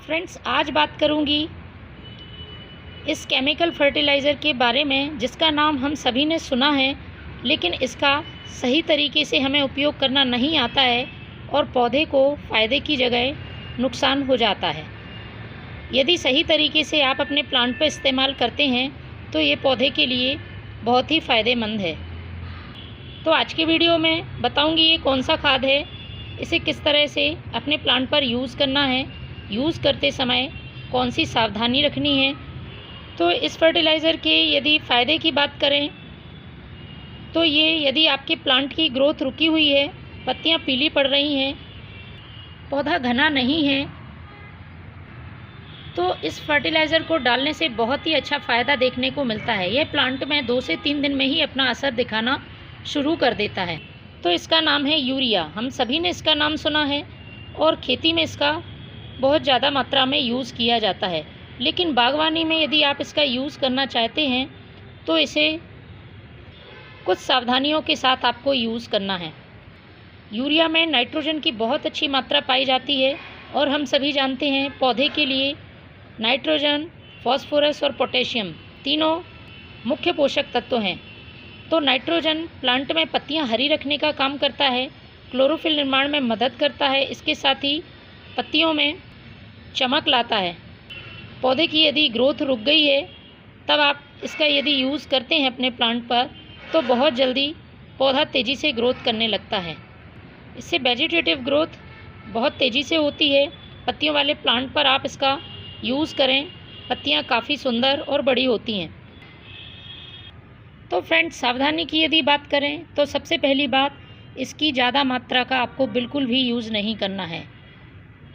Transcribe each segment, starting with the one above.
Friends, आज बात करूंगी इस केमिकल फर्टिलाइज़र के बारे में जिसका नाम हम सभी ने सुना है, लेकिन इसका सही तरीके से हमें उपयोग करना नहीं आता है और पौधे को फ़ायदे की जगह नुकसान हो जाता है। यदि सही तरीके से आप अपने प्लांट पर इस्तेमाल करते हैं तो ये पौधे के लिए बहुत ही फ़ायदेमंद है। तो आज की वीडियो में बताऊंगी ये कौन सा खाद है, इसे किस तरह से अपने प्लांट पर यूज़ करना है, यूज़ करते समय कौन सी सावधानी रखनी है। तो इस फर्टिलाइज़र के यदि फ़ायदे की बात करें तो ये यदि आपके प्लांट की ग्रोथ रुकी हुई है, पत्तियां पीली पड़ रही हैं, पौधा घना नहीं है, तो इस फर्टिलाइज़र को डालने से बहुत ही अच्छा फ़ायदा देखने को मिलता है। यह प्लांट में 2 से 3 दिन में ही अपना असर दिखाना शुरू कर देता है। तो इसका नाम है यूरिया। हम सभी ने इसका नाम सुना है और खेती में इसका बहुत ज़्यादा मात्रा में यूज़ किया जाता है। लेकिन बागवानी में यदि आप इसका यूज़ करना चाहते हैं तो इसे कुछ सावधानियों के साथ आपको यूज़ करना है। यूरिया में नाइट्रोजन की बहुत अच्छी मात्रा पाई जाती है और हम सभी जानते हैं पौधे के लिए नाइट्रोजन, फॉस्फोरस और पोटेशियम तीनों मुख्य पोषक तत्व हैं। तो नाइट्रोजन प्लांट में पत्तियां हरी रखने का काम करता है, क्लोरोफिल निर्माण में मदद करता है, इसके साथ ही पत्तियों में चमक लाता है। पौधे की यदि ग्रोथ रुक गई है तब आप इसका यदि यूज़ करते हैं अपने प्लांट पर तो बहुत जल्दी पौधा तेज़ी से ग्रोथ करने लगता है। इससे वेजिटेटिव ग्रोथ बहुत तेज़ी से होती है। पत्तियों वाले प्लांट पर आप इसका यूज़ करें, पत्तियां काफ़ी सुंदर और बड़ी होती हैं। तो फ्रेंड्स, सावधानी की यदि बात करें तो सबसे पहली बात, इसकी ज़्यादा मात्रा का आपको बिल्कुल भी यूज़ नहीं करना है।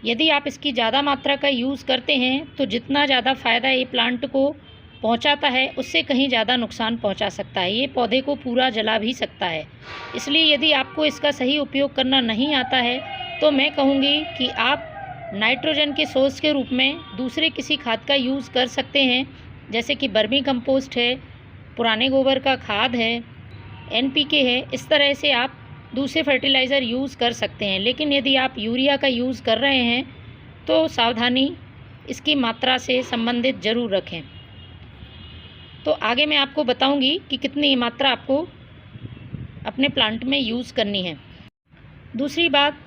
यदि आप इसकी ज़्यादा मात्रा का यूज़ करते हैं तो जितना ज़्यादा फ़ायदा ये प्लांट को पहुंचाता है उससे कहीं ज़्यादा नुकसान पहुंचा सकता है। ये पौधे को पूरा जला भी सकता है। इसलिए यदि आपको इसका सही उपयोग करना नहीं आता है तो मैं कहूँगी कि आप नाइट्रोजन के सोर्स के रूप में दूसरे किसी खाद का यूज़ कर सकते हैं, जैसे कि वर्मी कंपोस्ट है, पुराने गोबर का खाद है, NPK है। इस तरह से आप दूसरे फर्टिलाइज़र यूज़ कर सकते हैं। लेकिन यदि आप यूरिया का यूज़ कर रहे हैं तो सावधानी इसकी मात्रा से संबंधित ज़रूर रखें। तो आगे मैं आपको बताऊंगी कि कितनी मात्रा आपको अपने प्लांट में यूज़ करनी है। दूसरी बात,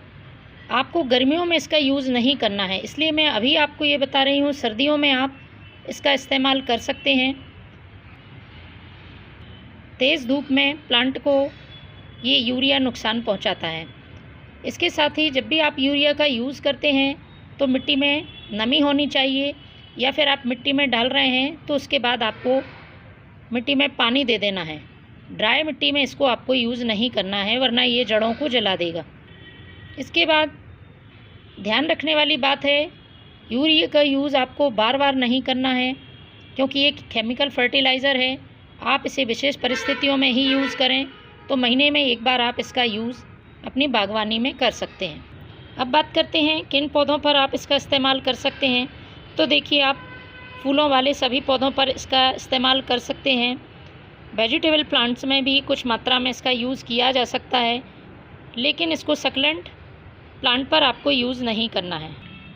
आपको गर्मियों में इसका यूज़ नहीं करना है, इसलिए मैं अभी आपको ये बता रही हूँ। सर्दियों में आप इसका इस्तेमाल कर सकते हैं। तेज़ धूप में प्लांट को ये यूरिया नुकसान पहुंचाता है। इसके साथ ही जब भी आप यूरिया का यूज़ करते हैं तो मिट्टी में नमी होनी चाहिए, या फिर आप मिट्टी में डाल रहे हैं तो उसके बाद आपको मिट्टी में पानी दे देना है। ड्राई मिट्टी में इसको आपको यूज़ नहीं करना है, वरना ये जड़ों को जला देगा। इसके बाद ध्यान रखने वाली बात है, यूरिया का यूज़ आपको बार बार नहीं करना है, क्योंकि ये केमिकल फर्टिलाइज़र है। आप इसे विशेष परिस्थितियों में ही यूज़ करें, तो महीने में एक बार आप इसका यूज़ अपनी बागवानी में कर सकते हैं। अब बात करते हैं किन पौधों पर आप इसका इस्तेमाल कर सकते हैं। तो देखिए, आप फूलों वाले सभी पौधों पर इसका इस्तेमाल कर सकते हैं। वेजिटेबल प्लांट्स में भी कुछ मात्रा में इसका यूज़ किया जा सकता है, लेकिन इसको सक्लेंट प्लांट पर आपको यूज़ नहीं करना है।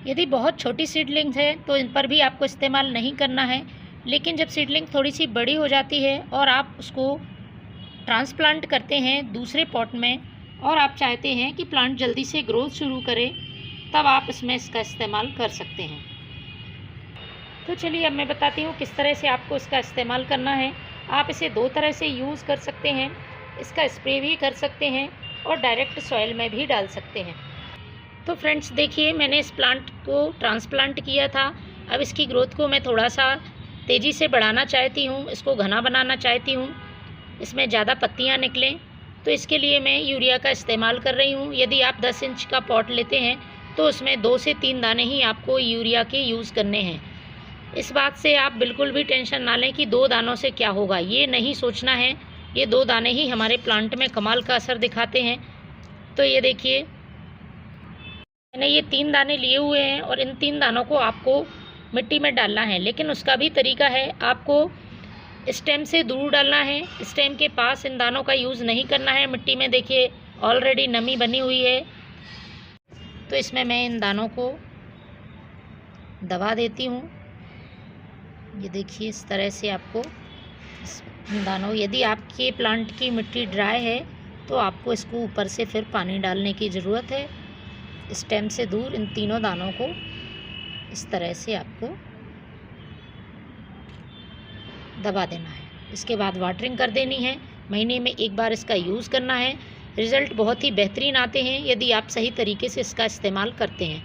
यदि बहुत छोटी सीडलिंग्स है तो इन पर भी आपको इस्तेमाल नहीं करना है। लेकिन जब सीडलिंग थोड़ी सी बड़ी हो जाती है और आप उसको ट्रांसप्लांट करते हैं दूसरे पॉट में, और आप चाहते हैं कि प्लांट जल्दी से ग्रोथ शुरू करे, तब आप इसमें इसका इस्तेमाल कर सकते हैं। तो चलिए, अब मैं बताती हूँ किस तरह से आपको इसका इस्तेमाल करना है। आप इसे 2 तरह से यूज़ कर सकते हैं। इसका स्प्रे भी कर सकते हैं और डायरेक्ट सॉइल में भी डाल सकते हैं। तो फ्रेंड्स देखिए, मैंने इस प्लांट को ट्रांसप्लांट किया था। अब इसकी ग्रोथ को मैं थोड़ा सा तेज़ी से बढ़ाना चाहती हूँ, इसको घना बनाना चाहती हूँ, इसमें ज़्यादा पत्तियाँ निकलें। तो इसके लिए मैं यूरिया का इस्तेमाल कर रही हूँ। यदि आप 10 इंच का पॉट लेते हैं तो उसमें 2 से 3 दाने ही आपको यूरिया के यूज़ करने हैं। इस बात से आप बिल्कुल भी टेंशन ना लें कि 2 दानों से क्या होगा, ये नहीं सोचना है। ये 2 दाने ही हमारे प्लांट में कमाल का असर दिखाते हैं। तो ये देखिए, मैंने ये 3 दाने लिए हुए हैं और इन 3 दानों को आपको मिट्टी में डालना है। लेकिन उसका भी तरीका है, आपको स्टेम से दूर डालना है। स्टेम के पास इन दानों का यूज़ नहीं करना है। मिट्टी में देखिए ऑलरेडी नमी बनी हुई है, तो इसमें मैं इन दानों को दबा देती हूँ। ये देखिए इस तरह से आपको इन दानों, यदि आपके प्लांट की मिट्टी ड्राई है तो आपको इसको ऊपर से फिर पानी डालने की ज़रूरत है। स्टेम से दूर इन तीनों दानों को इस तरह से आपको दबा देना है। इसके बाद वाटरिंग कर देनी है। महीने में एक बार इसका यूज़ करना है। रिज़ल्ट बहुत ही बेहतरीन आते हैं यदि आप सही तरीके से इसका इस्तेमाल करते हैं।